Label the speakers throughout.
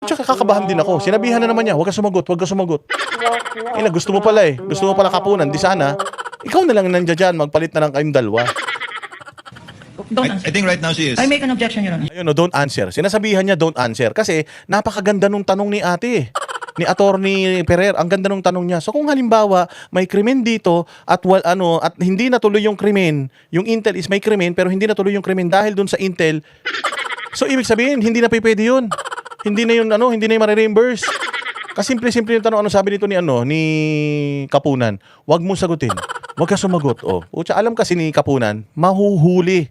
Speaker 1: Tsaka kakabahan din ako. Sinabihan na naman niya, huwag ka sumagot, huwag ka sumagot. Gusto mo pala eh. Gusto mo pala kapunan. Di sana, ikaw na lang nandiyan dyan, magpalit na lang kayong dalawa.
Speaker 2: Don't
Speaker 3: I
Speaker 2: answer.
Speaker 3: think right now she is.
Speaker 2: I make an objection, Your Honor.
Speaker 1: Ayun, no, don't answer. Sinasabihan niya, don't answer. Kasi napakaganda nung tanong ni ate. Ni Attorney Ferrer, ang ganda nung tanong niya. So kung halimbawa may krimen dito at at hindi natuloy yung krimen, yung intel is may krimen pero hindi natuloy yung krimen dahil dun sa intel. So ibig sabihin hindi na pwede yun. Hindi na yun hindi na yung mare-reimburse. Kasi simple-simple yung tanong, sabi nito ni Kapunan, wag mo sagutin. Wag ka sumagot. Pucha, alam kasi ni Kapunan, mahuhuli.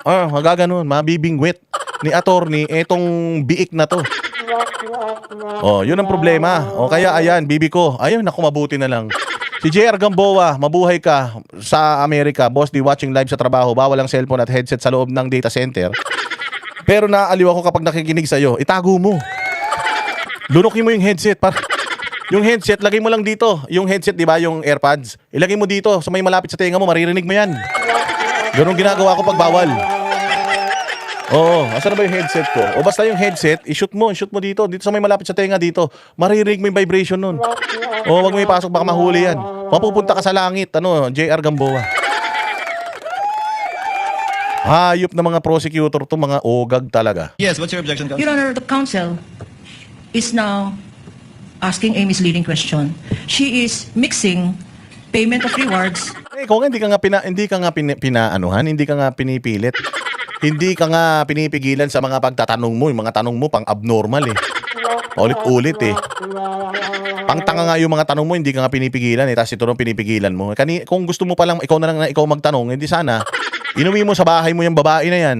Speaker 1: Magaganon, mabibingwit ni attorney etong biik na to. Yun ang problema. Kaya ayan, bibi ko. Ayun, naku, mabuti na lang. Si JR Gamboa, mabuhay ka sa Amerika. Boss, di watching live sa trabaho. Bawal ang cellphone at headset sa loob ng data center. Pero naaaliw ako kapag nakikinig sa'yo. Itago mo. Lunukin mo yung headset. Yung headset, lagay mo lang dito. Yung headset, di ba, yung AirPods. Ilagay mo dito. Sa may malapit sa tenga mo, maririnig mo yan. Ganun ginagawa ko pag bawal. Asan na ba yung headset ko? Basta yung headset, i-shoot mo dito. Dito sa may malapit sa tenga dito. Maririnig mo yung vibration nun. Wag mo ipasok, baka mahuli yan. Mapupunta ka sa langit, JR Gamboa. Hayop na mga prosecutor to, mga ogag talaga.
Speaker 3: Yes, what's your objection, Counsel?
Speaker 2: Your Honor, the counsel is now asking a misleading question. She is mixing payment of rewards.
Speaker 1: Kung hindi ka nga hindi ka nga pinipilit. Hindi ka nga pinipigilan sa mga pagtatanong mo. Yung mga tanong mo pang abnormal eh. Paulit-ulit eh. Pang tanga nga yung mga tanong mo, hindi ka nga pinipigilan eh. Tapos ito nung pinipigilan mo. Kung gusto mo palang ikaw na lang na ikaw magtanong, hindi sana inuwi mo sa bahay mo yung babae na yan.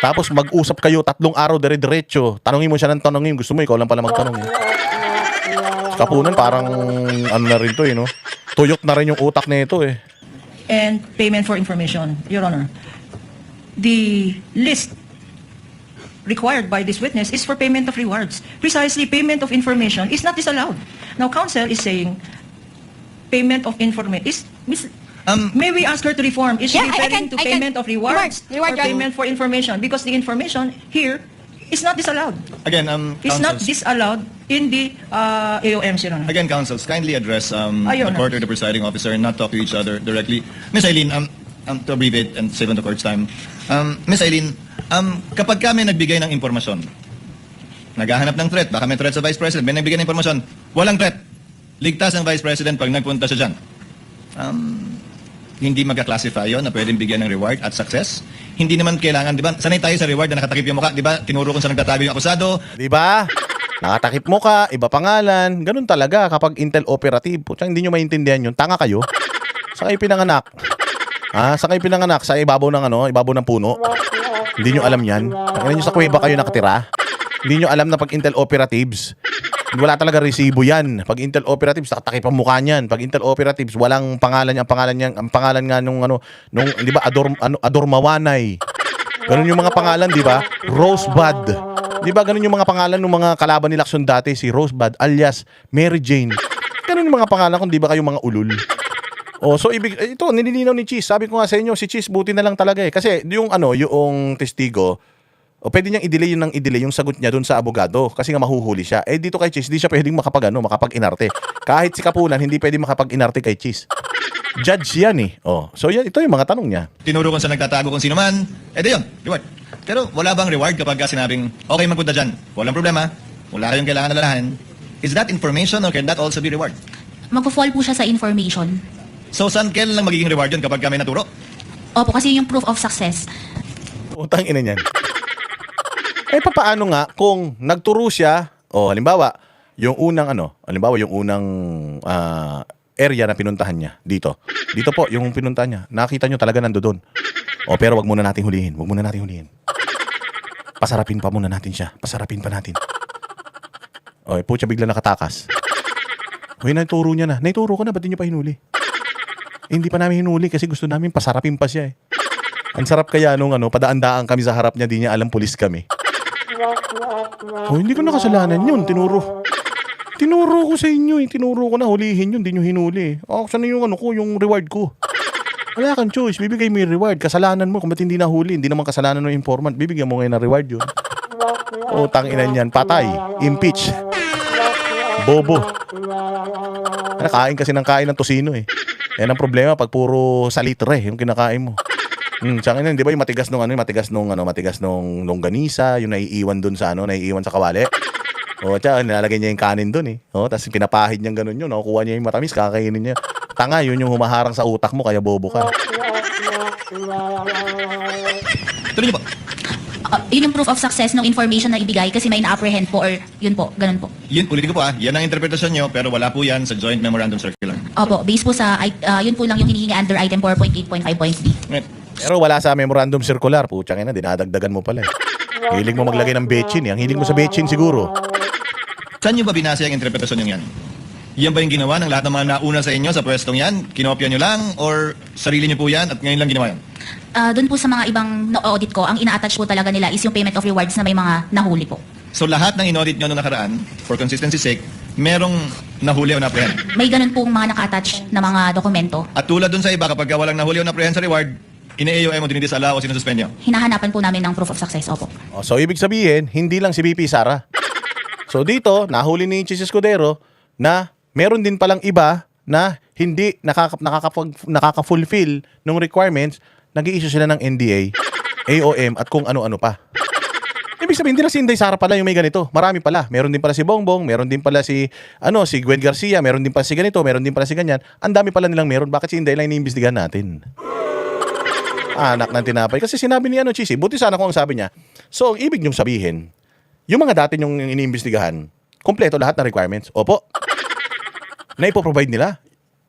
Speaker 1: Tapos mag-usap kayo 3 araw dire-diretso. Tanungin mo siya ng tanongin. Gusto mo ikaw lang pala magtanong eh. Kapunan parang na rin to eh, no? Tuyok na rin yung utak na ito eh.
Speaker 2: And payment for information, Your Honor. The list required by this witness is for payment of rewards. Precisely, payment of information is not disallowed. Now, counsel is saying payment of information is... may we ask her to reform? Is she referring to payment of rewards or payment for information? Because the information here is not disallowed.
Speaker 3: Again,
Speaker 2: It's not
Speaker 3: counsels.
Speaker 2: disallowed in the AOMs, Your Honor.
Speaker 3: Again, counsels, kindly address the
Speaker 2: Ayun.
Speaker 3: court or the presiding officer and not talk to each other directly. Miss Eileen, to abbreviate and save on the court's time. Miss Eileen, kapag kami nagbigay ng impormasyon, naghahanap ng threat, baka may threat sa Vice President, may nagbigay ng impormasyon, walang threat. Ligtas ang Vice President pag nagpunta siya dyan. Hindi magka-classify yun na pwedeng bigyan ng reward at success. Hindi naman kailangan, di ba? Sanay tayo sa reward na nakatakip yung mukha, di ba? Tinuro kung saan nagtatago yung akusado.
Speaker 1: Di ba? Nakatakip mo ka, iba pangalan. Ganun talaga kapag Intel operative. Putsang hindi nyo maintindihan yun. Tanga kayo. Saan kayo pinanganak? Saan kayo pinanganak? Sa ibabaw ng puno? Hindi nyo alam yan. Tangina nyo sa kuweba kayo nakatira. Hindi nyo alam na pag Intel operatives, wala talaga resibo yan. Pag Intel operatives, nakatakip ang mukha niyan. Pag Intel operatives, walang pangalan niya. Ang pangalan nga nung di ba, Ador Mawanay. Ganun yung mga pangalan, di ba? Rosebud. Di ba, ganun yung mga pangalan ng mga kalaban ni Lacson dati, si Rosebud alias Mary Jane. Ganun yung mga pangalan kung di ba kayo mga ulul. So ito nililinaw ni Cheese. Sabi ko nga sa inyo, si Cheese buti na lang talaga eh. Kasi yung testigo, pwede niyang i-delay yung sagot niya dun sa abogado kasi nga mahuhuli siya. Dito kay Cheese, di siya pwedeng makapag-inarte. Kahit si Kapunan, hindi pwedeng makapag-inarte kay Cheese. Judge yan eh. So yan, ito yung mga tanong niya.
Speaker 3: Tinuro kung saan nagtatago kung sino man. Yun, reward. Pero wala bang reward kapag sinabing, okay, magpunta dyan. Walang problema. Wala kayong kailangan alalahanin. Is that information or can that also be reward?
Speaker 4: Magpo-fall po siya sa information.
Speaker 3: So, saan kailan lang magiging reward yun kapag kami naturo?
Speaker 4: Opo, kasi yung proof of success.
Speaker 1: Utang ina niyan. Papaano nga kung nagturo siya, halimbawa, yung unang area na pinuntahan niya dito. Dito po, yung pinuntahan niya. Nakita niyo talaga nandoon. Pero wag muna nating hulihin. Pasarapin pa muna natin siya. Pasarapin pa natin. Pucha, bigla nakatakas. Naituro niya na. Naituro ko na, ba't di niyo pa hinuli? Hindi pa namin hinuli kasi gusto namin pasarapin pa siya eh. Ang sarap kaya nung padaan-daan kami sa harap niya, di niya alam pulis kami. Hindi ko nakasalanan yun, tinuro. Tinuro ko sa inyo eh, tinuro ko na hulihin yun, di nyo hinuli. Saan yung yung reward ko? Wala kang choice, bibigay mo yung reward. Kasalanan mo kung ba't hindi nahuli, hindi naman kasalanan ng informant, bibigyan mo ngayon ng reward yun. Utang ina niyan, patay, impeach. Bobo. Kain kasi ng kain ng tosino eh. Yan ang problema pag puro salitre yung kinakain mo. Tsaka yun, di ba yung matigas nung longganisa, yung naiiwan dun sa naiiwan sa kawali. O, tsaka nilalagay niya yung kanin dun eh. O, tapos pinapahid niyang ganun yun, nakukuha niya yung matamis, kakainin niya. Tanga, yun yung humaharang sa utak mo, kaya bobo ka.
Speaker 3: Tuloy niyo po.
Speaker 4: Yun yung proof of success ng information na ibigay kasi may na-apprehend po or yun po, ganun po.
Speaker 3: Yun, ulitin ko po yan ang interpretasyon nyo, pero wala po yan sa Joint Memorandum Circular.
Speaker 4: Opo, based po sa, yun po lang yung hinihingi under item 4.8.5.b.
Speaker 3: Right.
Speaker 1: Pero wala sa memorandum circular, putsang ina, dinadagdagan mo pala eh. Hilig mo maglagay ng betchin eh. Ang hilig mo sa betchin siguro.
Speaker 3: Saan nyo ba binasa yung interpretasyon nyo yan? Yan ba yung ginawa ng lahat ng mga nauna sa inyo sa pwestong yan? Kinopya nyo lang? Or sarili nyo po yan at ngayon lang ginawa yan?
Speaker 4: Doon po sa mga ibang na-audit ko, ang ina-attach po talaga nila is yung payment of rewards na may mga nahuli po.
Speaker 3: So lahat ng in-audit nyo noong nakaraan, for consistency sake, merong nahuli o na-apprehend.
Speaker 4: May ganun pong mga naka-attach na mga dokumento.
Speaker 3: At tulad dun sa iba, kapag walang nahuli o na-apprehend sa reward, ine-AOM o dinidisala o sinususpend nyo.
Speaker 4: Hinahanapan po namin ng proof of success, opo.
Speaker 1: So, ibig sabihin, hindi lang si BP Sara. So, dito, nahuli ni Chis Escudero na meron din palang iba na hindi nakaka-fulfill ng requirements, nag-i-issue sila ng NDA, AOM, at kung ano-ano pa. Ibig sabihin, hindi lang si Inday Sara pala yung may ganito. Marami pala. Meron din pala si Bongbong, meron din pala si Gwen Garcia, meron din pala si ganito, meron din pala si ganyan. Ang dami pala nilang meron. Bakit si Inday lang iniimbestigahan natin? Anak ng tinapay. Kasi sinabi ni Chisi, buti sana kung ang sabi niya. So, ang ibig niyong sabihin, yung mga dati niyong iniimbestigahan, kompleto lahat na requirements. Opo. Na ipoprovide nila.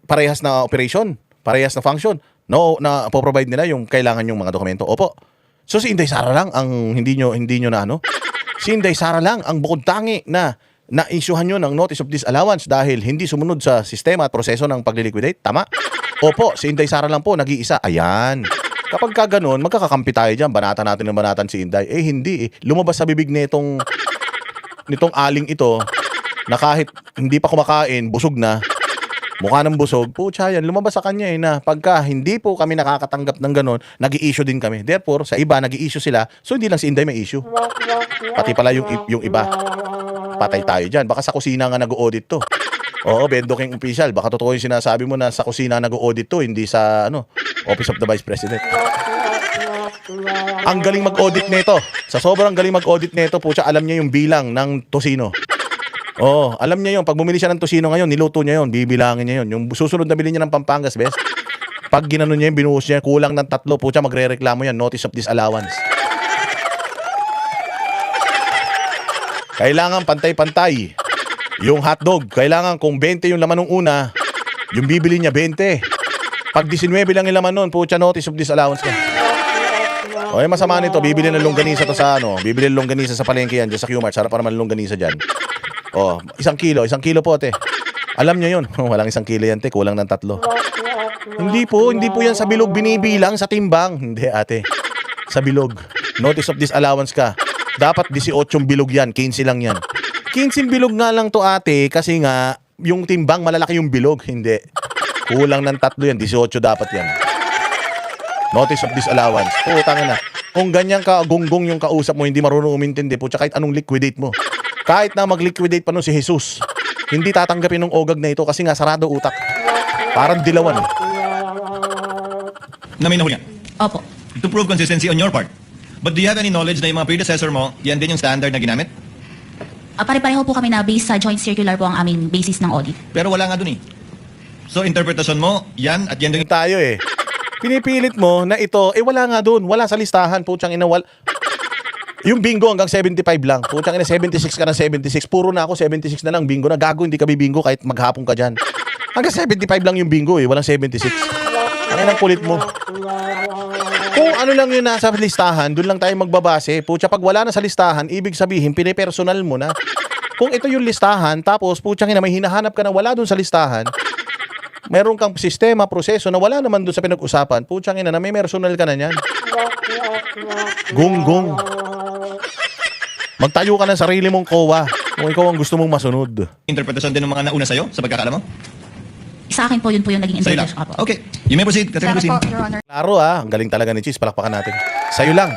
Speaker 1: Parehas na operation. Parehas na function. No, na ipoprovide nila yung kailangan yung mga dokumento. Opo. So, si Inday Sara lang ang hindi nyo na Si Inday Sara lang ang bukod tangi na na-issuehan nyo ng notice of disallowance dahil hindi sumunod sa sistema at proseso ng pagliliquidate. Tama? Opo, si Inday Sara lang po, nag-iisa. Ayan. Kapag ka ganun, magkakakampi tayo dyan. Banatan natin ng banatan si Inday. Eh, hindi eh. Lumabas sa bibig nitong aling ito na kahit hindi pa kumakain, busog na. Mukha ng busog. Pucha yan, lumabas sa kanya eh na pagka hindi po kami nakakatanggap ng ganun, nag-i-issue din kami. Therefore, sa iba, nag-i-issue sila. So, hindi lang si Inday may issue. Pati pala yung iba. Patay tayo dyan. Baka sa kusina nga nag-audit to. Oo, Bendo King official. Baka totoo yung sinasabi mo na sa kusina nag-audit to, hindi sa Office of the Vice President. Ang galing mag-audit nito. Sa sobrang galing mag-audit nito, pucha, alam niya yung bilang ng tosino. Oo, alam niya yun. Pag bumili siya ng tosino ngayon, niluto niya yun, bibilangin niya yun. Yung susunod na bili niya ng Pampangas, best. Pag ginano niya yung binuhos niya, kulang ng 3, pucha, magre-reklamo yan, notice of disallowance. Kailangan pantay-pantay. Yung hotdog, kailangan kung 20 yung laman ng una, yung bibili niya 20. Pag 19 lang yung laman nun, pucha, notice of disallowance ka. O, masama nito, bibili ng longganisa to sa bibili ng longganisa sa palengke yan, dyan sa Qmart, sarap pa naman longganisa dyan. O, 1 kilo po, te. Alam niya yun, walang 1 kilo yan, te, kulang ng 3. Hindi po yan sa bilog binibilang sa timbang. Hindi, ate. Sa bilog. Notice of disallowance ka. Dapat 18 bilog yan, 15 lang yan. 15 bilog nga lang to, ate, kasi nga, yung timbang malalaki yung bilog. Hindi. Kulang ng 3 yan, 18 dapat yan. Notice of disallowance. Putang na. Kung ganyan ka, gunggong yung kausap mo, hindi marunong umintindi, putya, kahit anong liquidate mo. Kahit na mag-liquidate pa nun si Jesus, hindi tatanggapin ng ogag na ito kasi nga sarado utak. Parang dilawan.
Speaker 3: Na may nahuli yan.
Speaker 4: Opo.
Speaker 3: To prove consistency on your part. But do you have any knowledge na yung mga predecessor mo, yan din yung standard na ginamit?
Speaker 4: Pare-pareho po kami na based sa joint circular po ang aming basis ng audit.
Speaker 3: Pero wala nga dun eh. So interpretasyon mo, yan at yan din.
Speaker 1: Tayo eh. Pinipilit mo na ito, wala nga doon. Wala sa listahan. Putsang ina, yung bingo hanggang 75 lang. Putsang ina, 76 ka na 76. Puro na ako, 76 na lang bingo na. Gago, hindi ka bibingo kahit maghapon ka dyan. Hanggang 75 lang yung bingo eh. Walang 76. Ang inang kulit mo. Kung ano lang yung nasa listahan, doon lang tayo magbabase. Putya, pag wala na sa listahan, ibig sabihin, pinipersonal mo na. Kung ito yung listahan, tapos putsang ina, may hinahanap ka na wala doon sa listahan, meron kang sistema, proseso na wala naman doon sa pinag-usapan, putsang ina na may personal ka na niyan. Gunggong. Magtayo ka ng sarili mong kowa kung ikaw ang gusto mong masunod.
Speaker 3: Interpretasyon din ng mga nauna sa'yo sa pagkakaalam mo?
Speaker 4: Sa akin po yun po yung naging
Speaker 3: Sa'yo lang.
Speaker 4: interpretation. Opo.
Speaker 3: Okay. You may proceed. Catherine, proceed.
Speaker 2: Your Honor.
Speaker 1: Klaro ang galing talaga ni Cheese, palakpakan natin. Sa'yo lang.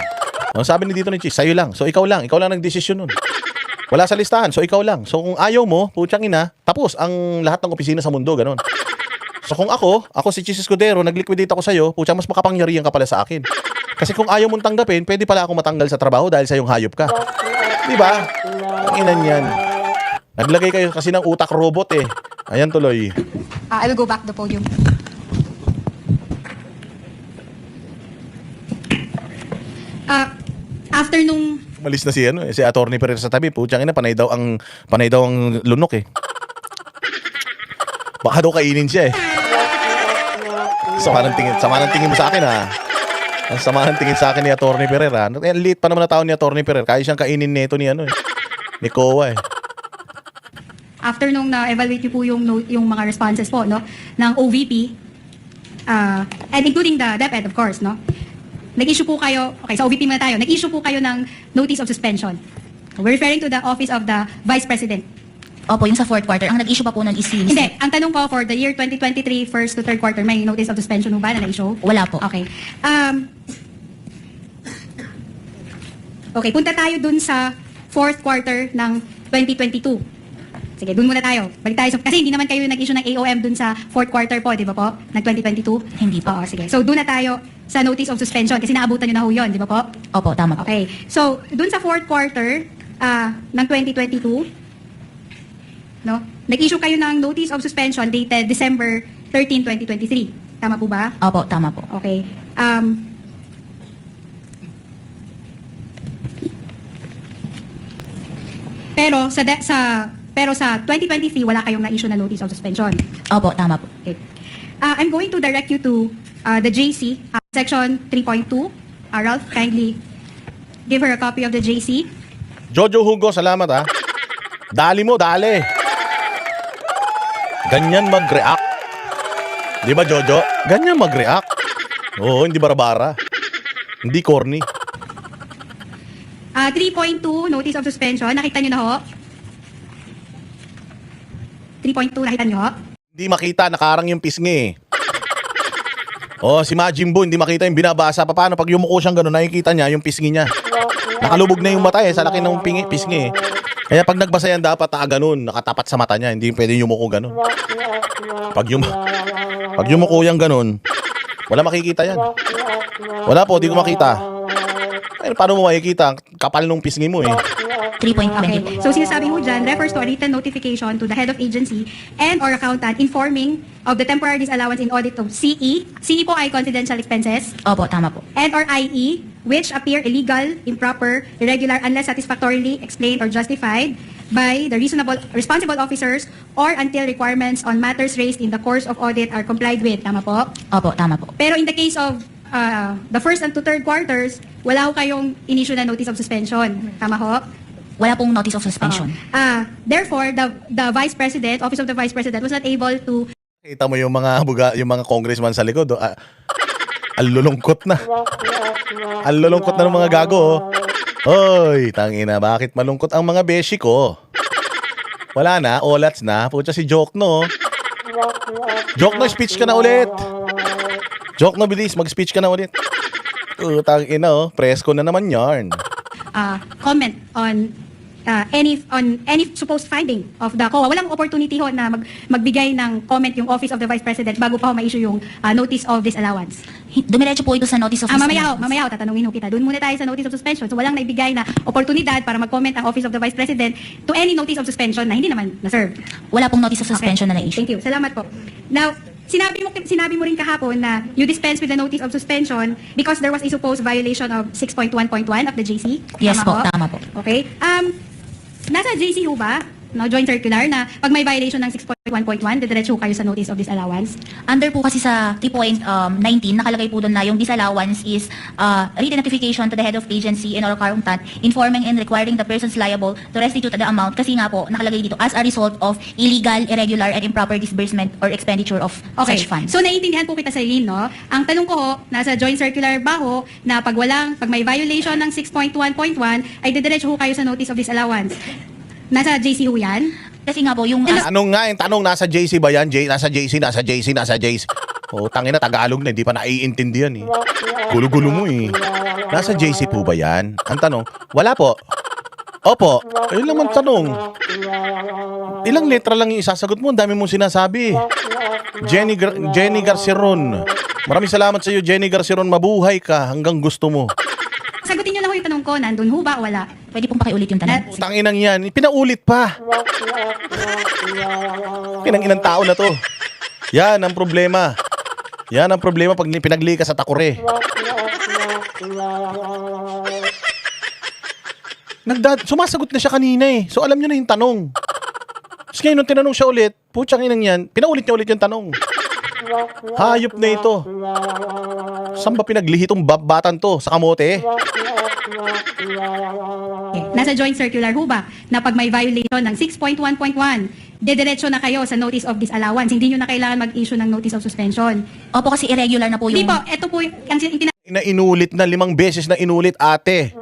Speaker 1: Ang sabi ni dito ni Chis, sa'yo lang. So ikaw lang nagdesisyon nun. Wala sa listahan, so ikaw lang. So kung ayaw mo, putyang ina, tapos ang lahat ng opisina sa mundo, ganun. So kung ako si Chis Escudero, nag-liquidate ako sa'yo, putyang mas makapangyarihan ka pala sa akin. Kasi kung ayaw mong tanggapin, pwede pala ako matanggal sa trabaho dahil sa yung hayop ka. Di ba? Ang inan yan. Naglagay kayo kasi ng utak robot eh. Ayan tuloy.
Speaker 5: I will go back to the podium. After nung
Speaker 1: Umalis na si Attorney Perez sa tabi. Putyang ina, panay daw ang lunok eh. Baka daw kainin siya eh. Sama ng tingin mo sa akin ha. Ang sama ng tingin sa akin ni Attorney Pereira. Late pa naman na tao ni Attorney Pereira. Kaya siyang kainin nito ni ni COA eh.
Speaker 5: after nung na-evaluate niyo po yung mga responses po no ng OVP and including the DepEd of course no. Nag-issue po kayo, okay, sa OVP muna tayo. Nag-issue po kayo ng notice of suspension. We're referring to the office of the Vice President.
Speaker 4: Opo, yung sa fourth quarter. Ang nag-issue pa po nun is si
Speaker 5: Hindi, ang tanong ko for the year 2023 first to third quarter, may notice of suspension mo ba na na-issue?
Speaker 4: Wala po.
Speaker 5: Okay. Okay, punta tayo dun sa fourth quarter ng 2022. Sige, dun muna tayo. Balik tayo. Kasi hindi naman kayo nag-issue ng AOM dun sa fourth quarter po, di ba po? Ng 2022?
Speaker 4: Hindi po.
Speaker 5: Oo, sige. So, dun na tayo sa notice of suspension kasi naabutan nyo na ho yun, di ba po?
Speaker 4: Opo, tama po.
Speaker 5: Okay. So, dun sa fourth quarter ng 2022, no? Nag-issue kayo ng notice of suspension dated December 13, 2023. Tama po ba?
Speaker 4: Opo, tama po.
Speaker 5: Okay. Pero sa 2023 wala kayong na-issue na notice of suspension.
Speaker 4: Opo, tama po.
Speaker 5: Okay. I'm going to direct you to the JC, section 3.2. Ralph, kindly give her a copy of the JC.
Speaker 1: Jojo Hugo, salamat ha. Dali mo, dali. Ganyan mag-react. Di ba Jojo? Ganyan mag-react. Oo, hindi bara-bara. Hindi corny.
Speaker 5: 3.2, notice of suspension. Nakita nyo na ho? 3.2, nakita nyo ho?
Speaker 1: Hindi makita, nakarang yung pisngi. Oh, si Majin Buu, hindi makita yung binabasa. Paano pag yumuko siyang gano'n, nakikita niya yung pisngi niya. Nakalubog na yung mata sa laki ng pisngi. Kaya pag nagbasa yan, dapat ganun, nakatapat sa mata niya. Hindi pwede yumuko gano'n. Pag yumuko yan gano'n, wala makikita yan. Wala po, di ko makita. Ay, paano mo makikita? Kapal nung pisngi mo eh.
Speaker 4: 3.20.
Speaker 5: Okay. So sinasabi mo dyan, refers to a written notification to the head of agency and or accountant informing of the temporary disallowance in audit of CE. CE po ay confidential expenses.
Speaker 4: Opo, tama po.
Speaker 5: And or IE, which appear illegal, improper, irregular, unless satisfactorily explained or justified by the responsible officers or until requirements on matters raised in the course of audit are complied with. Tama po?
Speaker 4: Opo, tama po.
Speaker 5: Pero in the case of the first and to third quarters, wala ho kayong in-issue na notice of suspension. Tama ho?
Speaker 4: Wala pong notice of suspension.
Speaker 5: Therefore, the Vice President, Office of the Vice President, was not able to...
Speaker 1: Kita mo yung mga congressman sa likod. Oh. Ang lulungkot na. Ang lulungkot na ng mga gago. Oh. Oy, tangina, bakit malungkot ang mga beshi ko? Wala na, olats na. Pucha si Joke no. Joke no, speech ka na ulit. Joke no, bilis, mag-speech ka na ulit. Tangina, oh, presko na naman yarn.
Speaker 5: comment on any supposed finding of the COA. Walang opportunity ho na magbigay ng comment yung Office of the Vice President bago pa ho ma-issue yung notice of disallowance.
Speaker 4: Dumiretso po ito sa notice of suspension.
Speaker 5: Mamaya ho, tatanungin ho kita. Doon muna tayo sa notice of suspension. So walang naibigay na oportunidad para mag-comment ang Office of the Vice President to any notice of suspension na hindi naman na-serve.
Speaker 4: Wala pong notice of suspension na na-issue.
Speaker 5: Thank you. Salamat po. Now, sinabi mo rin kahapon na you dispense with the notice of suspension because there was a supposed violation of 6.1.1 of the JC.
Speaker 4: Yes po,
Speaker 5: ho?
Speaker 4: tama po.
Speaker 5: Okay. Nasa JC ho ba, no, joint circular, na pag may violation ng 6.1.1, didiretso kayo sa notice of disallowance?
Speaker 4: Under po kasi sa 3.19, nakalagay po doon na yung disallowance is written notification to the head of agency and or accountant informing and requiring the persons liable to restitute the amount kasi nga po nakalagay dito as a result of illegal, irregular, and improper disbursement or expenditure of such funds.
Speaker 5: So naiintindihan po kita sa Eileen, no? Ang tanong ko ho, nasa joint circular ba ho na pag may violation ng 6.1.1 ay didiretso ho kayo sa notice of disallowance? Nasa JC ho yan?
Speaker 4: Kasi nga po yung
Speaker 1: Anong nga yung tanong, nasa JC ba yan? Nasa JC. Oh, tangina, Tagalog na, hindi pa naiintindihan eh. Gulo-gulo mo eh. Nasa JC po ba yan? Ang tanong, wala po. Opo, ayun lang ang tanong. Ilang letra lang yung isasagot mo, ang dami mong sinasabi. Jenny Garceron. Maraming salamat sa iyo, Jenny Garceron. Mabuhay ka hanggang gusto mo.
Speaker 5: Sagutin niyo lang ho yung tanong ko, nandun ho ba o wala?
Speaker 4: Pwede pong pakiulit yung tanong.
Speaker 1: Tanginang yan, pinaulit pa. Inang tao na to. Yan ang problema. Yan ang problema pag pinagli ka sa takure. Sumasagot na siya kanina eh. So alam niyo na yung tanong. Tapos ngayon nung tinanong siya ulit, putsang inang yan, pinaulit niya ulit yung tanong. Hayop na ito. Saan ba pinaglihi itong batan to? Sa kamote?
Speaker 5: Nasa joint circular ho ba na pag may violation ng 6.1.1, dediretso na kayo sa notice of disallowance. Hindi nyo na kailangan mag-issue ng notice of suspension.
Speaker 4: Opo, kasi irregular na po yung...
Speaker 5: Hindi po, ito po yung
Speaker 1: Na inulit na 5 beses na inulit, ate.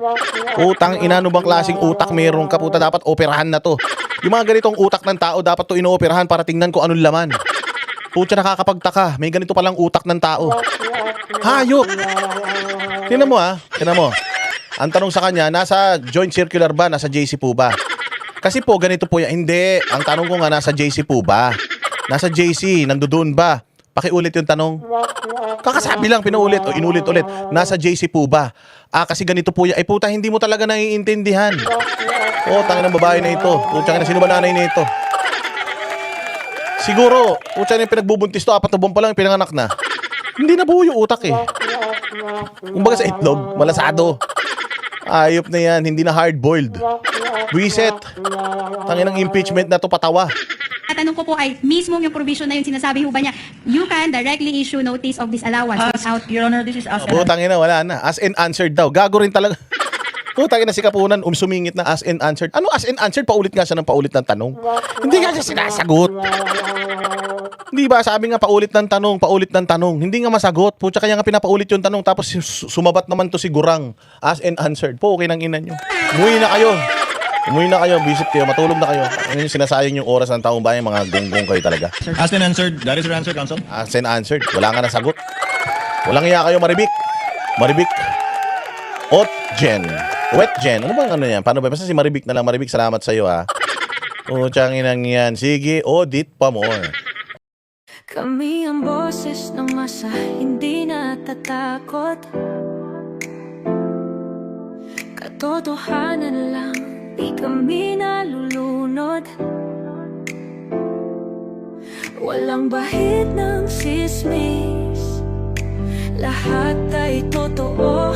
Speaker 1: Utang ina, ano bang klaseng utak meron ka, puta? Dapat operahan na to. Yung mga ganitong utak ng tao, dapat to inooperahan para tingnan ko anong laman. Puta, nakakapagtaka. May ganito palang utak ng tao. Hayop! Tingnan mo ha. Tingnan mo. Ang tanong sa kanya, nasa joint circular ba? Nasa JC po ba? Kasi po, ganito po yan. Hindi. Ang tanong ko nga, nasa JC po ba? Nasa JC. Nandoon ba? Pakiulit yung tanong. Kakasabi lang, pinaulit o inulit ulit. Nasa JC po ba? Kasi ganito po yan. Ay puta, hindi mo talaga naiintindihan. Tangin ng babae na ito. Puta, sino ba nanay na ito? Siguro, puta na yung pinagbubuntis to, 4 na buwan pa lang pinanganak na. Hindi na buo yung utak eh. Kumbaga sa itlog, malasado. Ayop na yan, hindi na hard-boiled. Reset. Tangin ng impeachment na to, patawa.
Speaker 5: Tanong ko po ay mismo yung provision na yun, sinasabi ho ba niya, you can directly issue notice of disallowance without...
Speaker 2: Your Honor, this is asked.
Speaker 1: Putang ina, wala na. As in answered daw. Gago rin talaga. Putang ina, si Kapunan, sumingit na as in answered. Ano as in answered? Paulit nga siya ng paulit ng tanong. Hindi nga siya sinasagot. Hindi ba? Sabi nga paulit ng tanong. Hindi nga masagot. Pucha, kaya nga pinapaulit yung tanong. Tapos sumabat naman to si Gurang. As in answered. Po, okay ng ina nyo. Umuwi na kayo, visit kayo, matulog na kayo. Ano yung sinasayang yung oras ng taong bayan, mga gonggong kayo talaga.
Speaker 3: Asked and answered. That is your answer, counsel.
Speaker 1: As in answered. Wala nga nasagot. Walang iya kayo, Maribik. Wetjen. Ano bang ano yan? Paano ba? Basta si Maribik na lang. Maribik, salamat sa'yo ha. Tiyangin yan. Sige, audit pa more.
Speaker 6: Kami ang boses ng masa, hindi natatakot. Katotohanan lang, di kami nalulunod. Walang bahid ng sismis, lahat ay totoo.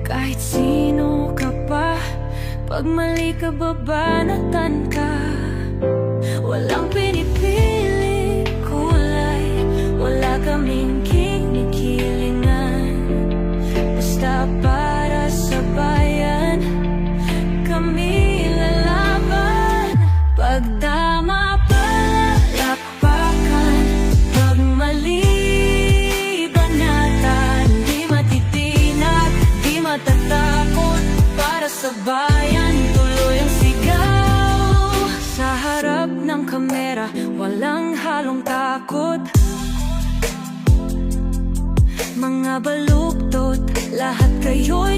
Speaker 6: Kahit sino ka pa, pag mali ka babanatan ka. Walang pinipili kulay, wala kaming kinikilingan. Basta para sa bayan, kami lalaban. Pag tama palakpakan, pag mali banatan. Di matitinag, di matatakot, para sa bayan tuloy ang sigaw. Sa harap ng kamera, walang halong takot. Mga baluktot, lahat kayo'y